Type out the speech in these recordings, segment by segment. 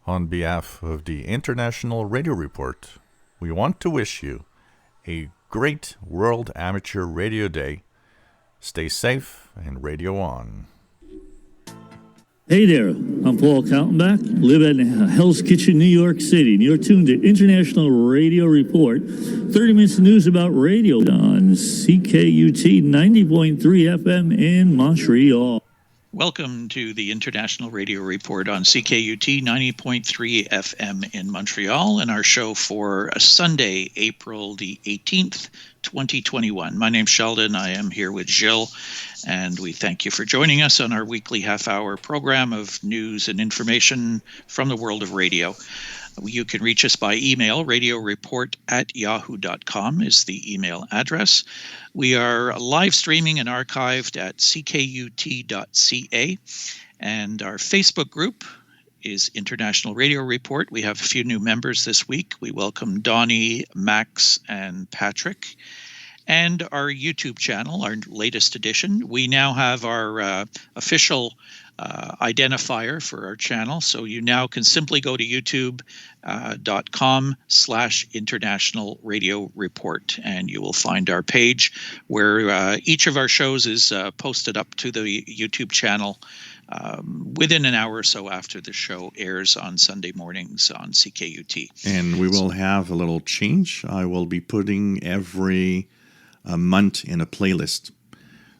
On behalf of the International Radio Report, we want to wish you a great World Amateur Radio Day. Stay safe and radio on. Hey there, I'm Paul Kaltenbach, live at Hell's Kitchen, New York City, and you're tuned to International Radio Report, 30 minutes of news about radio on CKUT 90.3 FM in Montreal. Welcome to the International Radio Report on CKUT 90.3 FM in Montreal and our show for Sunday, April the 18th, 2021. My name's Sheldon. I am here with Jill, and we thank you for joining us on our weekly half-hour program of news and information from the world of radio. You can reach us by email. radioreport@yahoo.com is the email address. We are live streaming and archived at ckut.ca, and our Facebook group is International Radio Report. We have a few new members this week. We welcome Donnie, Max, and Patrick. And our YouTube channel, our latest edition. We now have our official identifier for our channel. So you now can simply go to youtube.com/International Radio Report, and you will find our page where each of our shows is posted up to the YouTube channel within an hour or so after the show airs on Sunday mornings on CKUT. And we will have a little change. I will be putting every month in a playlist.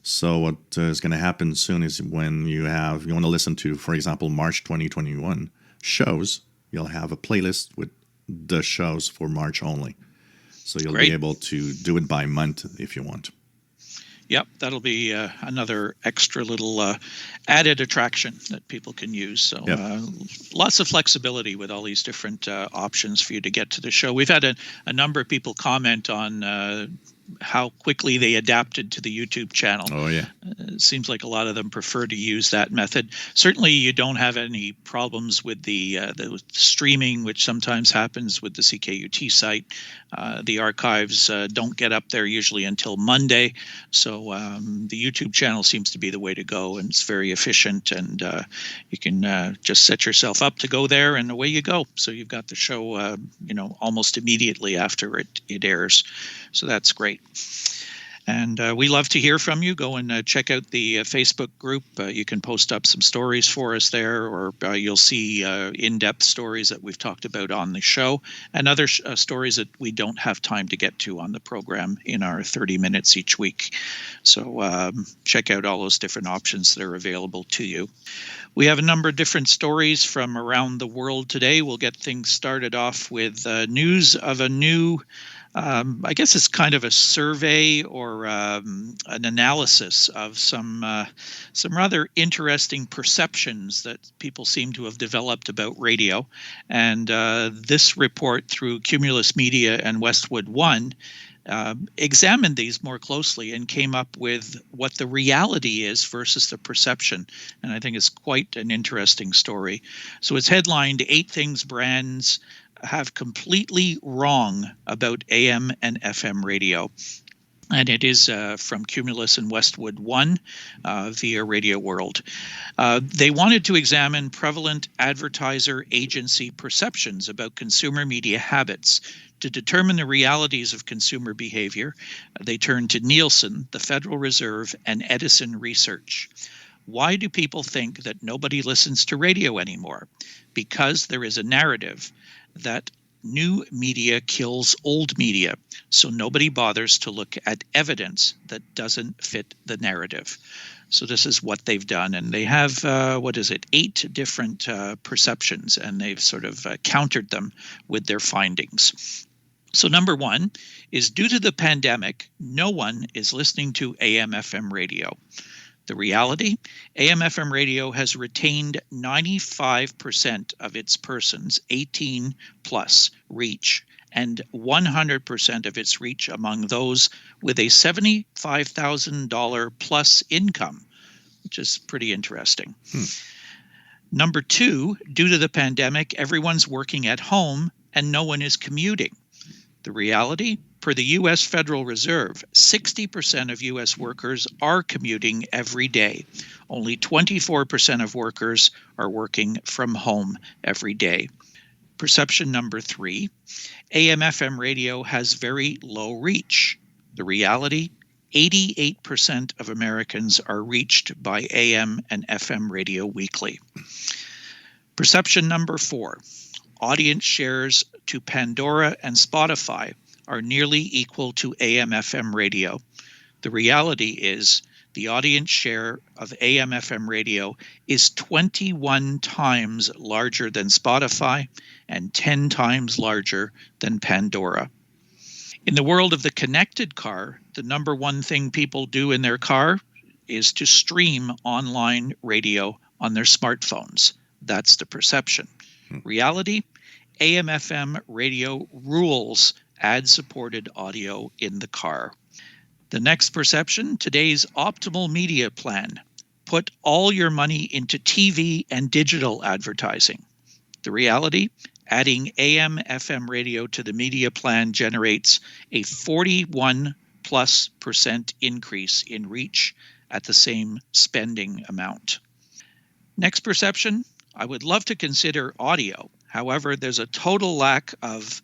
So what is going to happen soon is when you want to listen to, for example, March 2021 shows, you'll have a playlist with the shows for March only. So you'll be able to do it by month if you want. Yep, that'll be another extra little added attraction that people can use. So lots of flexibility with all these different options for you to get to the show. We've had a number of people comment on how quickly they adapted to the YouTube channel. Oh, yeah. It seems like a lot of them prefer to use that method. Certainly, you don't have any problems with the streaming, which sometimes happens with the CKUT site. The archives don't get up there usually until Monday. So the YouTube channel seems to be the way to go, and it's very efficient. And you can just set yourself up to go there, and away you go. So you've got the show, almost immediately after it airs. So that's great. And we love to hear from you. Go and check out the Facebook group. You can post up some stories for us there, or you'll see in-depth stories that we've talked about on the show, and other stories that we don't have time to get to on the program in our 30 minutes each week. So check out all those different options that are available to you. We have a number of different stories from around the world today. We'll get things started off with news of a new I guess it's kind of a survey or an analysis of some rather interesting perceptions that people seem to have developed about radio. And this report through Cumulus Media and Westwood One examined these more closely and came up with what the reality is versus the perception. And I think it's quite an interesting story. So it's headlined 8 Things Brands Have Completely Wrong About AM and FM Radio. And it is from Cumulus and Westwood One via Radio World. They wanted to examine prevalent advertiser agency perceptions about consumer media habits. To determine the realities of consumer behavior, they turned to Nielsen, the Federal Reserve, and Edison Research. Why do people think that nobody listens to radio anymore? Because there is a narrative that new media kills old media, so nobody bothers to look at evidence that doesn't fit the narrative. So this is what they've done, and they have, 8 different perceptions, and they've sort of countered them with their findings. So number 1 is, due to the pandemic, no one is listening to AM/FM radio. The reality, AM/FM radio has retained 95% of its persons 18 plus reach, and 100% of its reach among those with a $75,000 plus income, which is pretty interesting. Number 2, due to the pandemic, everyone's working at home and no one is commuting. The reality, per the U.S. Federal Reserve, 60% of U.S. workers are commuting every day. Only 24% of workers are working from home every day. Perception number 3, AM/FM radio has very low reach. The reality, 88% of Americans are reached by AM and FM radio weekly. Perception number 4, audience shares to Pandora and Spotify are nearly equal to AM/FM radio. The reality is the audience share of AM/FM radio is 21 times larger than Spotify and 10 times larger than Pandora. In the world of the connected car, the number one thing people do in their car is to stream online radio on their smartphones. That's the perception. Reality, AM/FM radio rules ad-supported audio in the car. The next perception, today's optimal media plan. Put all your money into TV and digital advertising. The reality, adding AM/FM radio to the media plan generates a 41+% increase in reach at the same spending amount. Next perception, I would love to consider audio. However, there's a total lack of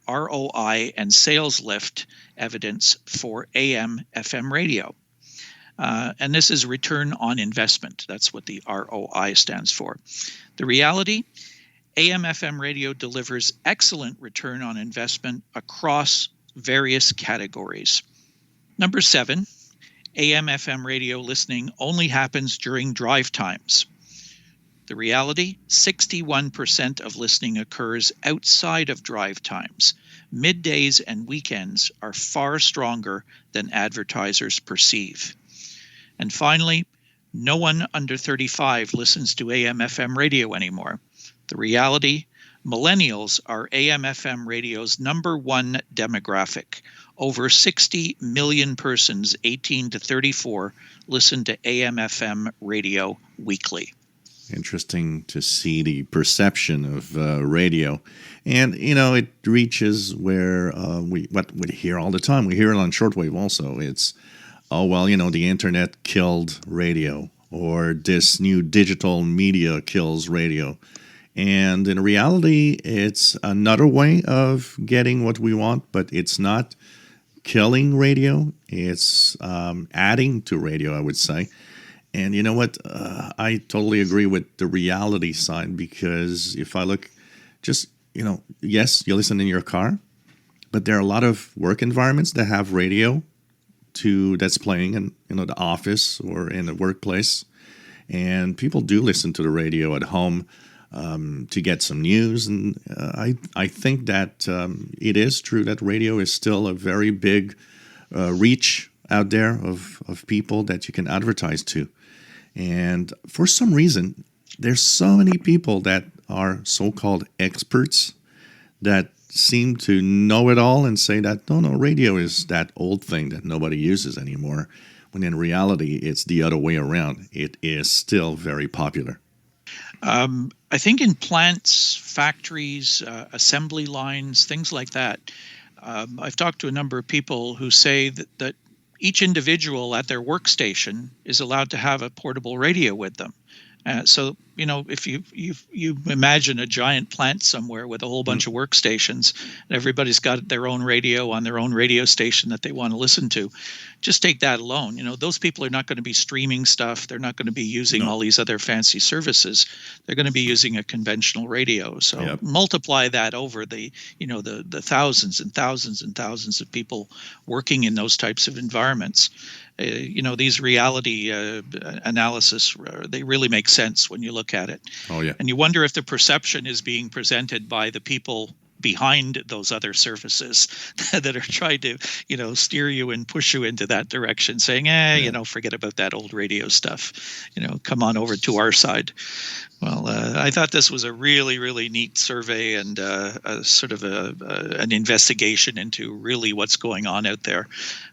ROI and sales lift evidence for AM/FM radio. And this is return on investment. That's what the ROI stands for. The reality, AM/FM radio delivers excellent return on investment across various categories. Number 7, AM/FM radio listening only happens during drive times. The reality, 61% of listening occurs outside of drive times. Middays and weekends are far stronger than advertisers perceive. And finally, no one under 35 listens to AM/FM radio anymore. The reality, millennials are AM/FM radio's number one demographic. Over 60 million persons 18 to 34 listen to AM/FM radio weekly. Interesting to see the perception of radio. And, it reaches where we hear all the time. We hear it on shortwave also. It's, the internet killed radio, or this new digital media kills radio. And in reality, it's another way of getting what we want, but it's not killing radio. It's adding to radio, I would say. And you know what? I totally agree with the reality side, because if I look, yes, you listen in your car, but there are a lot of work environments that have radio that's playing in the office or in the workplace. And people do listen to the radio at home to get some news. And I think that it is true that radio is still a very big reach out there of people that you can advertise to. And for some reason, there's so many people that are so-called experts that seem to know it all and say that, no, radio is that old thing that nobody uses anymore, when in reality, it's the other way around. It is still very popular. I think in plants, factories, assembly lines, things like that, I've talked to a number of people who say that each individual at their workstation is allowed to have a portable radio with them. So, if you imagine a giant plant somewhere with a whole bunch of workstations, and everybody's got their own radio on their own radio station that they want to listen to, just take that alone. Those people are not going to be streaming stuff. They're not going to be using all these other fancy services. They're going to be using a conventional radio. So multiply that over the thousands and thousands and thousands of people working in those types of environments. These reality analysis, they really make sense when you look at it. Oh, yeah. And you wonder if the perception is being presented by the people behind those other services that are trying to, steer you and push you into that direction, saying, forget about that old radio stuff. Come on over to our side. Well, I thought this was a really, really neat survey and a sort of an investigation into really what's going on out there.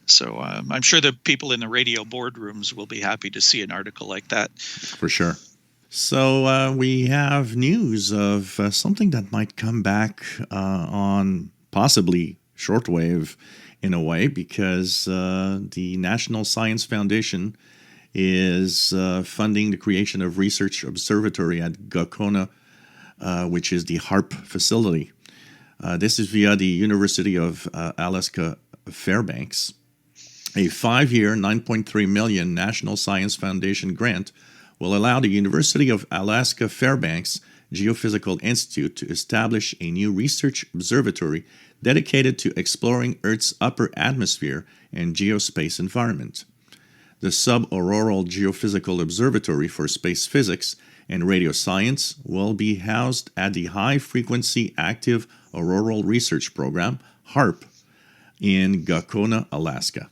So I'm sure the people in the radio boardrooms will be happy to see an article like that. For sure. So we have news of something that might come back on possibly shortwave in a way, because the National Science Foundation is funding the creation of research observatory at Gakona, which is the HARP facility. This is via the University of Alaska Fairbanks. A 5-year, $9.3 million National Science Foundation grant will allow the University of Alaska Fairbanks Geophysical Institute to establish a new research observatory dedicated to exploring Earth's upper atmosphere and geospace environment. The Sub-Auroral Geophysical Observatory for Space Physics and Radio Science will be housed at the High Frequency Active Auroral Research Program, HARP, in Gakona, Alaska.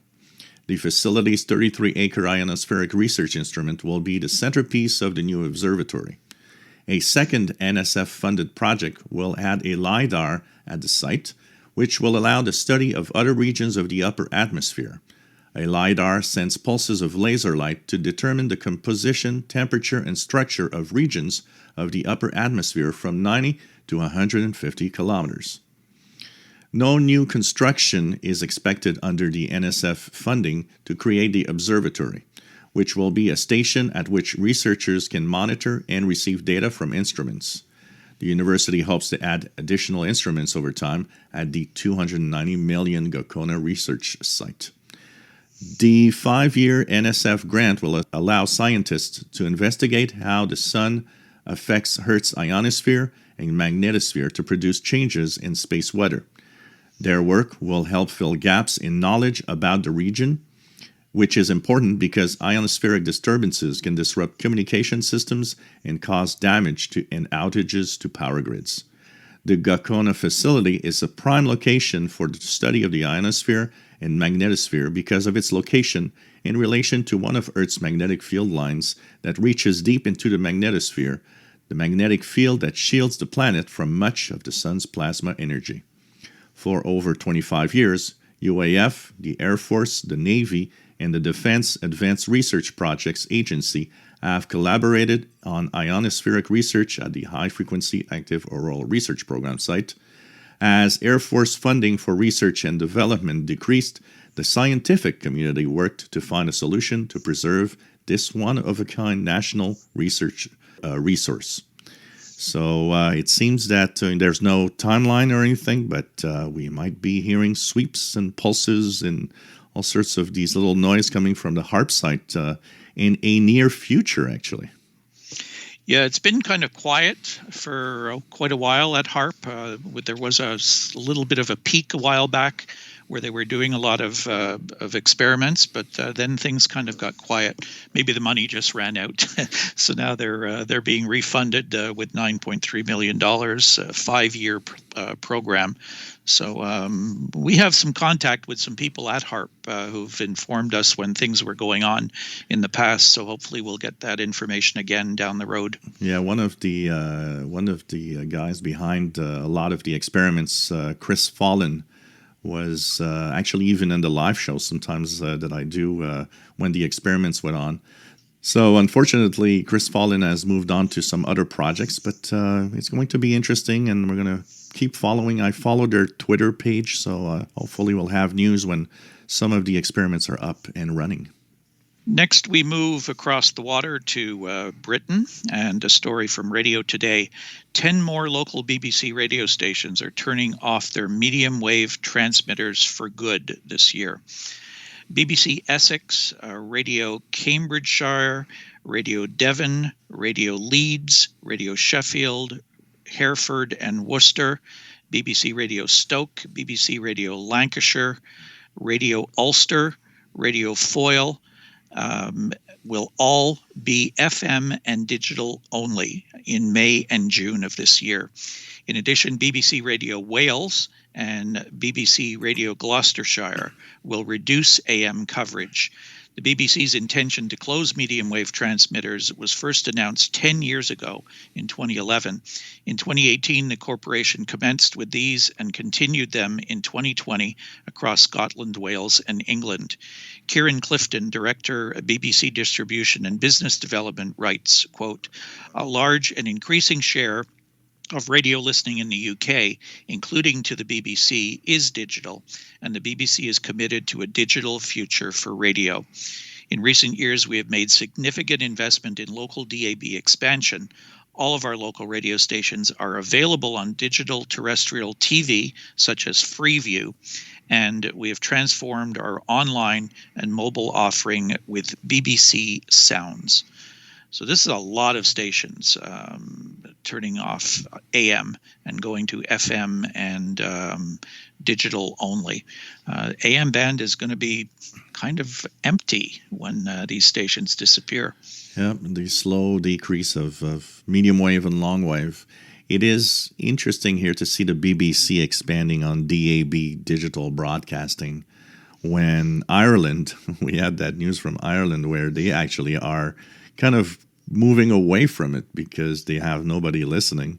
The facility's 33-acre ionospheric research instrument will be the centerpiece of the new observatory. A second NSF-funded project will add a LiDAR at the site, which will allow the study of other regions of the upper atmosphere. A LiDAR sends pulses of laser light to determine the composition, temperature, and structure of regions of the upper atmosphere from 90 to 150 kilometers. No new construction is expected under the NSF funding to create the observatory, which will be a station at which researchers can monitor and receive data from instruments. The university hopes to add additional instruments over time at the $290 million Gakona research site. The 5-year NSF grant will allow scientists to investigate how the sun affects Earth's ionosphere and magnetosphere to produce changes in space weather. Their work will help fill gaps in knowledge about the region, which is important because ionospheric disturbances can disrupt communication systems and cause damage and outages to power grids. The Gakona facility is a prime location for the study of the ionosphere and magnetosphere because of its location in relation to one of Earth's magnetic field lines that reaches deep into the magnetosphere, the magnetic field that shields the planet from much of the sun's plasma energy. For over 25 years, UAF, the Air Force, the Navy, and the Defense Advanced Research Projects Agency have collaborated on ionospheric research at the High Frequency Active Auroral Research Program site. As Air Force funding for research and development decreased, the scientific community worked to find a solution to preserve this one-of-a-kind national research resource. So it seems that there's no timeline or anything, but we might be hearing sweeps and pulses and all sorts of these little noise coming from the HARP site in a near future, actually. Yeah, it's been kind of quiet for quite a while at HARP. There was a little bit of a peak a while back where they were doing a lot of experiments, but then things kind of got quiet. Maybe the money just ran out, so now they're being refunded with $9.3 million, a 5-year program. So we have some contact with some people at HARP who've informed us when things were going on in the past. So hopefully we'll get that information again down the road. Yeah, one of the guys behind a lot of the experiments, Chris Fallon, was actually even in the live show sometimes that I do when the experiments went on. So unfortunately, Chris Fallon has moved on to some other projects, but it's going to be interesting, and we're going to keep following. I follow their Twitter page, so hopefully we'll have news when some of the experiments are up and running. Next, we move across the water to Britain, and a story from Radio Today. 10 more local BBC radio stations are turning off their medium wave transmitters for good this year. BBC Essex, Radio Cambridgeshire, Radio Devon, Radio Leeds, Radio Sheffield, Hereford and Worcester, BBC Radio Stoke, BBC Radio Lancashire, Radio Ulster, Radio Foyle, will all be FM and digital only in May and June of this year. In addition, BBC Radio Wales and BBC Radio Gloucestershire will reduce AM coverage. The BBC's intention to close medium wave transmitters was first announced 10 years ago in 2011. In 2018, the corporation commenced with these and continued them in 2020 across Scotland, Wales, and England. Kieran Clifton, Director of BBC Distribution and Business Development, writes, quote, "A large and increasing share of radio listening in the UK, including to the BBC, is digital, and the BBC is committed to a digital future for radio. In recent years, we have made significant investment in local DAB expansion. All of our local radio stations are available on digital terrestrial TV, such as Freeview, and we have transformed our online and mobile offering with BBC Sounds. So this is a lot of stations turning off AM and going to FM and digital only. AM band is going to be kind of empty when these stations disappear. Yeah, the slow decrease of medium wave and long wave. It is interesting here to see the BBC expanding on DAB digital broadcasting. When Ireland, we had that news from Ireland where they actually are kind of moving away from it because they have nobody listening.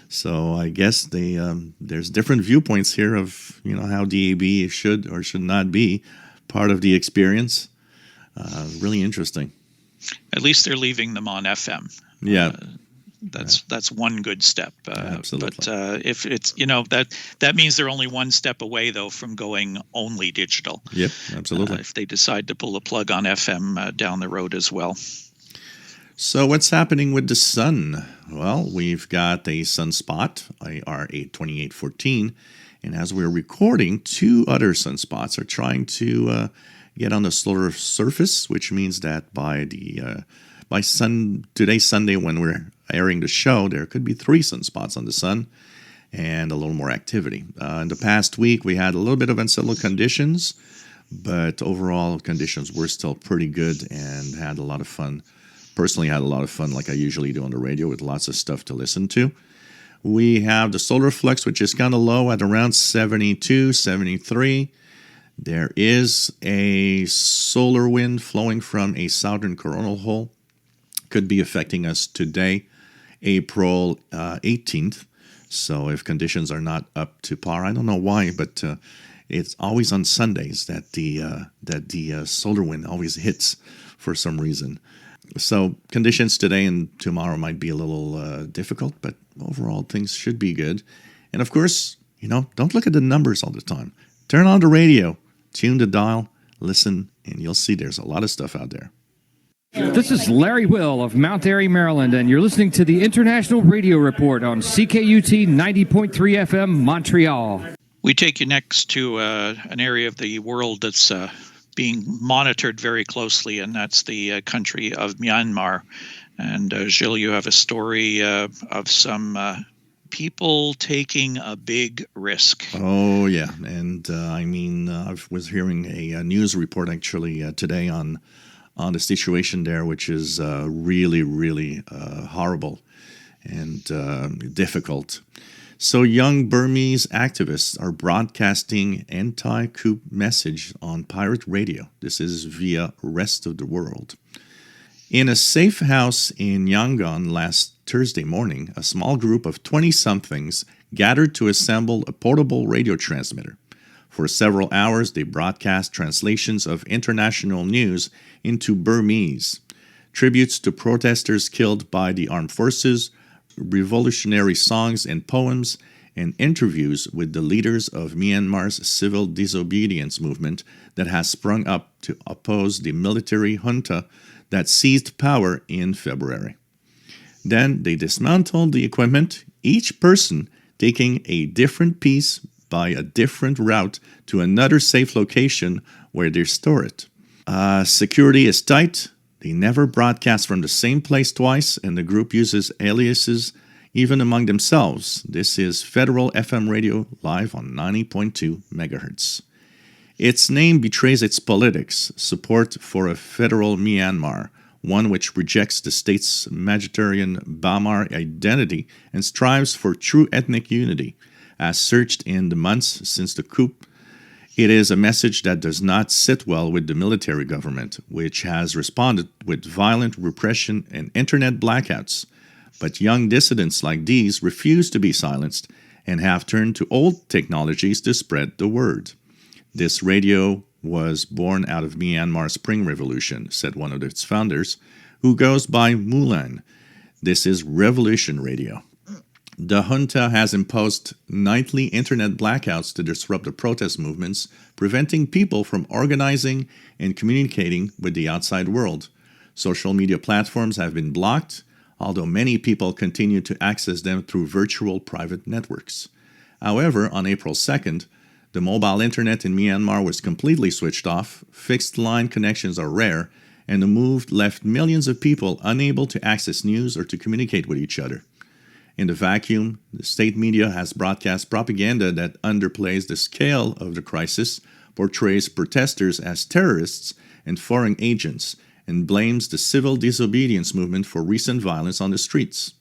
So I guess there's different viewpoints here of how DAB should or should not be part of the experience. Really interesting. At least they're leaving them on FM. Yeah. That's one good step. Absolutely. But if it's that means they're only one step away though from going only digital. Yep, absolutely. If they decide to pull the plug on FM down the road as well. So what's happening with the sun? Well, we've got a sunspot, IR 82814, and as we're recording, two other sunspots are trying to get on the solar surface, which means that by today Sunday when we're airing the show, there could be three sunspots on the sun and a little more activity. In the past week, we had a little bit of unsettled conditions, but overall conditions were still pretty good and had a lot of fun. Personally, had a lot of fun like I usually do on the radio with lots of stuff to listen to. We have the solar flux, which is kind of low at around 72, 73. There is a solar wind flowing from a southern coronal hole. Could be affecting us today, April 18th. So if conditions are not up to par, I don't know why, but it's always on Sundays that the solar wind always hits for some reason. So conditions today and tomorrow might be a little difficult, but overall things should be good. And of course, don't look at the numbers all the time. Turn on the radio, tune the dial, listen, and you'll see there's a lot of stuff out there. This is Larry Will of Mount Airy, Maryland, and you're listening to the International Radio Report on CKUT 90.3 FM, Montreal. We take you next to an area of the world that's being monitored very closely, and that's the country of Myanmar. And Gilles, you have a story of some people taking a big risk. Oh, yeah. And I was hearing a news report actually today on the situation there, which is really, really horrible and difficult. So young Burmese activists are broadcasting anti-coup message on pirate radio. This is via rest of the world. In a safe house in Yangon last Thursday morning, a small group of 20-somethings gathered to assemble a portable radio transmitter. For several hours, they broadcast translations of international news into Burmese, tributes to protesters killed by the armed forces, revolutionary songs and poems, and interviews with the leaders of Myanmar's civil disobedience movement that has sprung up to oppose the military junta that seized power in February. Then they dismantled the equipment, each person taking a different piece by a different route to another safe location where they store it. Security is tight. They never broadcast from the same place twice, and the group uses aliases even among themselves. This is Federal FM radio live on 90.2 megahertz. Its name betrays its politics, support for a federal Myanmar, one which rejects the state's Majoritarian Bamar identity and strives for true ethnic unity. As searched in the months since the coup, it is a message that does not sit well with the military government, which has responded with violent repression and internet blackouts. But young dissidents like these refuse to be silenced and have turned to old technologies to spread the word. This radio was born out of Myanmar's Spring Revolution, said one of its founders, who goes by Mulan. This is revolution radio. The junta has imposed nightly internet blackouts to disrupt the protest movements, preventing people from organizing and communicating with the outside world. Social media platforms have been blocked, although many people continue to access them through virtual private networks. However, on April 2nd, the mobile internet in Myanmar was completely switched off, fixed line connections are rare, and the move left millions of people unable to access news or to communicate with each other. In the vacuum, the state media has broadcast propaganda that underplays the scale of the crisis, portrays protesters as terrorists and foreign agents, and blames the civil disobedience movement for recent violence on the streets.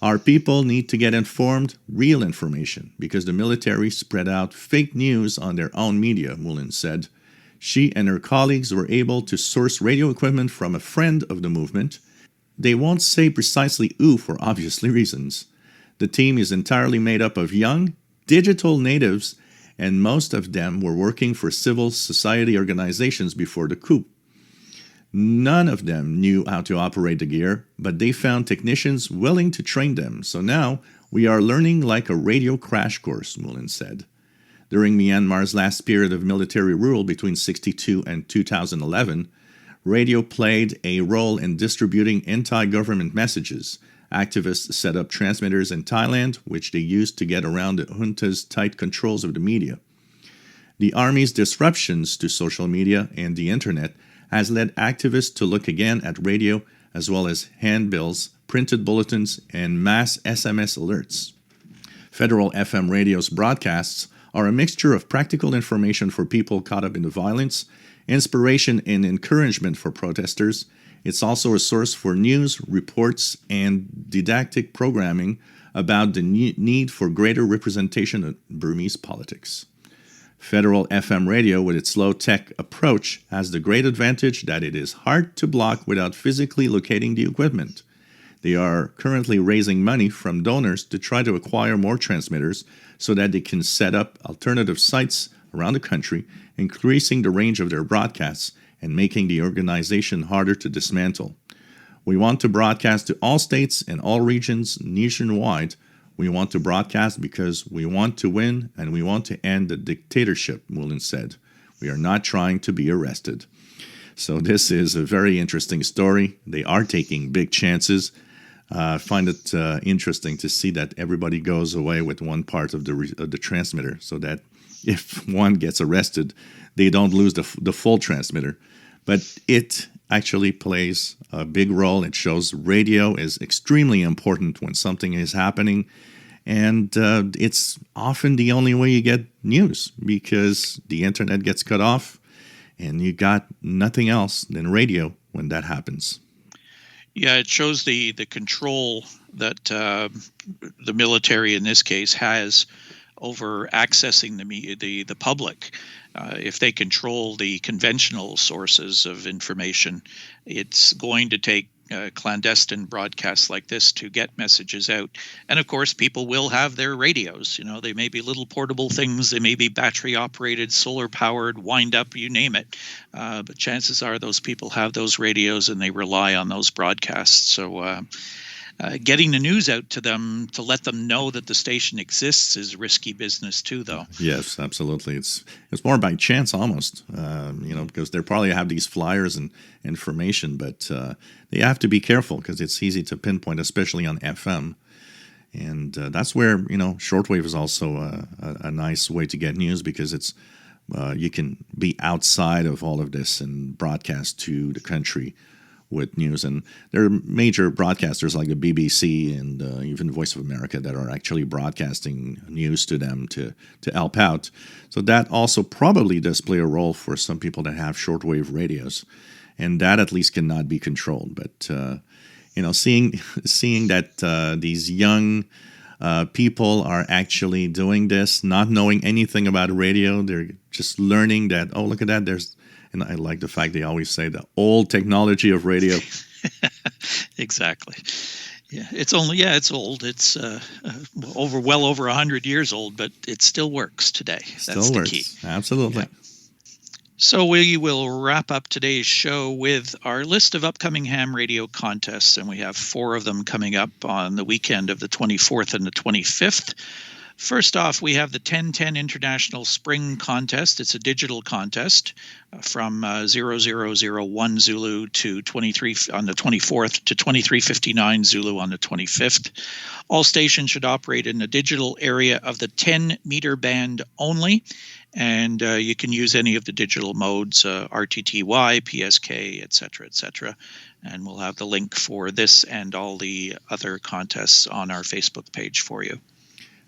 Our people need to get informed, real information, because the military spread out fake news on their own media, Mullen said. She and her colleagues were able to source radio equipment from a friend of the movement. They won't say precisely who for obvious reasons. The team is entirely made up of young, digital natives, and most of them were working for civil society organizations before the coup. None of them knew how to operate the gear, but they found technicians willing to train them. So now we are learning like a radio crash course, Mullen said. During Myanmar's last period of military rule between 1962 and 2011, radio played a role in distributing anti-government messages. Activists set up transmitters in Thailand, which they used to get around the junta's tight controls of the media. The army's disruptions to social media and the internet has led activists to look again at radio as well as handbills, printed bulletins, and mass SMS alerts. Federal FM radio's broadcasts are a mixture of practical information for people caught up in the violence, inspiration and encouragement for protesters. It's also a source for news, reports, and didactic programming about the need for greater representation of Burmese politics. Federal FM radio, with its low-tech approach, has the great advantage that it is hard to block without physically locating the equipment. They are currently raising money from donors to try to acquire more transmitters so that they can set up alternative sites around the country, increasing the range of their broadcasts and making the organization harder to dismantle. We want to broadcast to all states and all regions nationwide. We want to broadcast because we want to win and we want to end the dictatorship, Mullen said. We are not trying to be arrested. So this is a very interesting story. They are taking big chances. I find it interesting to see that everybody goes away with one part of the transmitter so that if one gets arrested, they don't lose the full transmitter. But it actually plays a big role. It shows radio is extremely important when something is happening. And it's often the only way you get news because the internet gets cut off and you got nothing else than radio when that happens. Yeah, it shows the control that the military in this case has over accessing the public. If they control the conventional sources of information, it's going to take clandestine broadcasts like this to get messages out. And of course, people will have their radios. You know, they may be little portable things. They may be battery operated, solar powered, wind up, you name it. But chances are those people have those radios and they rely on those broadcasts. So getting the news out to them to let them know that the station exists is risky business too, though. Yes, absolutely. It's more by chance almost, because they probably have these flyers and information, but they have to be careful because it's easy to pinpoint, especially on FM. And that's where, shortwave is also a nice way to get news because it's you can be outside of all of this and broadcast to the country with news. And there are major broadcasters like the BBC and even Voice of America that are actually broadcasting news to them to help out. So that also probably does play a role for some people that have shortwave radios. And that at least cannot be controlled. But, seeing that these young people are actually doing this, not knowing anything about radio, they're just learning that, oh, look at that, and I like the fact they always say the old technology of radio. Exactly. Yeah, it's old. It's well over 100 years old, but it still works today. That's the key. Absolutely. So we will wrap up today's show with our list of upcoming ham radio contests, and we have 4 of them coming up on the weekend of the 24th and the 25th. First off, we have the 1010 International Spring Contest. It's a digital contest from 0001 Zulu to 23 on the 24th to 2359 Zulu on the 25th. All stations should operate in the digital area of the 10-meter band only, and you can use any of the digital modes, RTTY, PSK, etc., etc. And we'll have the link for this and all the other contests on our Facebook page for you.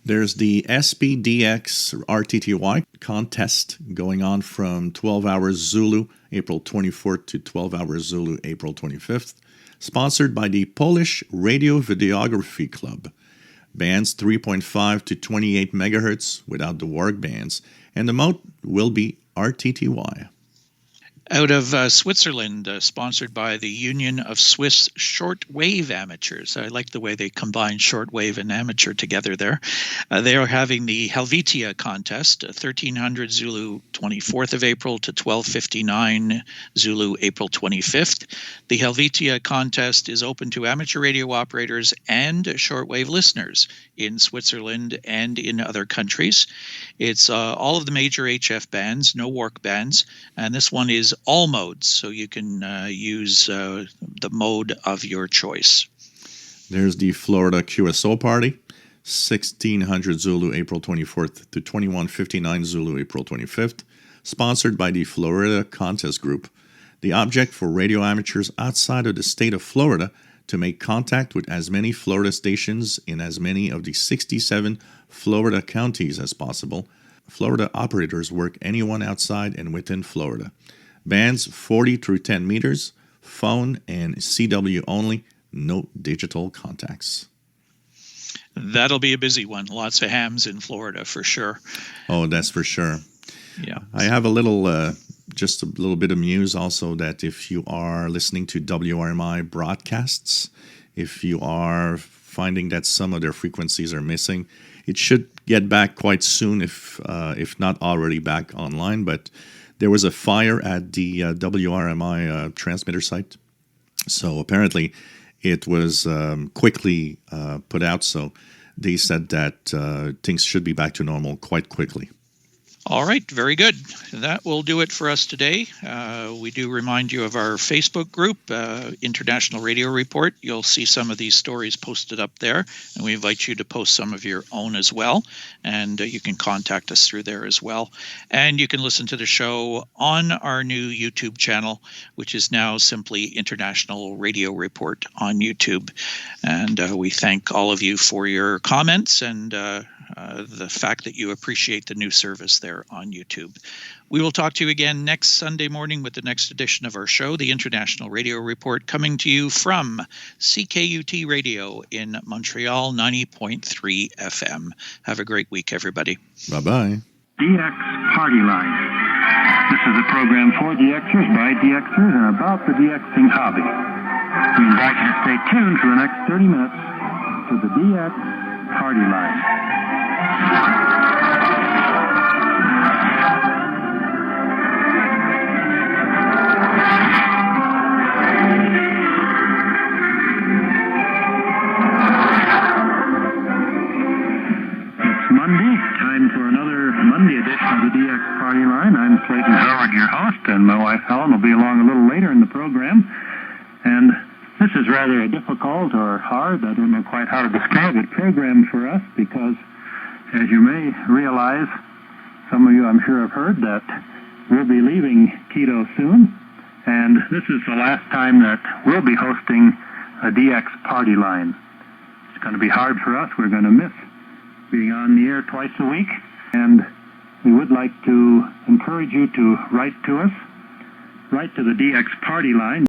There's the Spdx Rtty contest going on from 12 hours Zulu, April 24th to 12 hours Zulu, April 25th, sponsored by the Polish Radio Videography Club. Bands 3.5 to 28 megahertz without the work bands, and the mode will be RTTY. Out of Switzerland, sponsored by the Union of Swiss Shortwave Amateurs. I like the way they combine shortwave and amateur together there. They are having the Helvetia contest, 1300 Zulu 24th of April to 1259 Zulu April 25th. The Helvetia contest is open to amateur radio operators and shortwave listeners in Switzerland and in other countries. It's all of the major HF bands, no work bands, and this one is all modes, so you can use the mode of your choice. There's the Florida Qso Party, 1600 Zulu April 24th to 2159 Zulu April 25th, sponsored by the Florida Contest Group. The object for radio amateurs outside of the state of Florida to make contact with as many Florida stations in as many of the 67 Florida counties as possible. Florida operators work anyone outside and within Florida. Bands 40 through 10 meters, phone and CW only, no digital contacts. That'll be a busy one. Lots of hams in Florida for sure. Oh, that's for sure. Yeah. I have a little, just a little bit of news also that if you are listening to WRMI broadcasts, if you are finding that some of their frequencies are missing, it should get back quite soon, if not already back online. But there was a fire at the WRMI transmitter site. So apparently it was quickly put out. So they said that things should be back to normal quite quickly. All right, very good. That will do it for us today. We do remind you of our Facebook group, International Radio Report. You'll see some of these stories posted up there, and we invite you to post some of your own as well. And you can contact us through there as well. And you can listen to the show on our new YouTube channel, which is now simply International Radio Report on YouTube. And we thank all of you for your comments and the fact that you appreciate the new service there on YouTube. We will talk to you again next Sunday morning with the next edition of our show, the International Radio Report, coming to you from CKUT Radio in Montreal, 90.3 FM. Have a great week, everybody. Bye-bye. DX Party Line. This is a program for DXers by DXers and about the DXing hobby. We invite you to stay tuned for the next 30 minutes to the DX Party Line. Time for another Monday edition of the DX Party Line. I'm Clayton Howard, your host, and my wife Helen will be along a little later in the program. And this is rather a difficult or hard, I don't know quite how to describe it, program for us because, as you may realize, some of you I'm sure have heard that we'll be leaving Qso soon. And this is the last time that we'll be hosting a DX Party Line. It's going to be hard for us. We're going to miss being on the air twice a week, and we would like to encourage you to write to us. Write to the DX Party Line.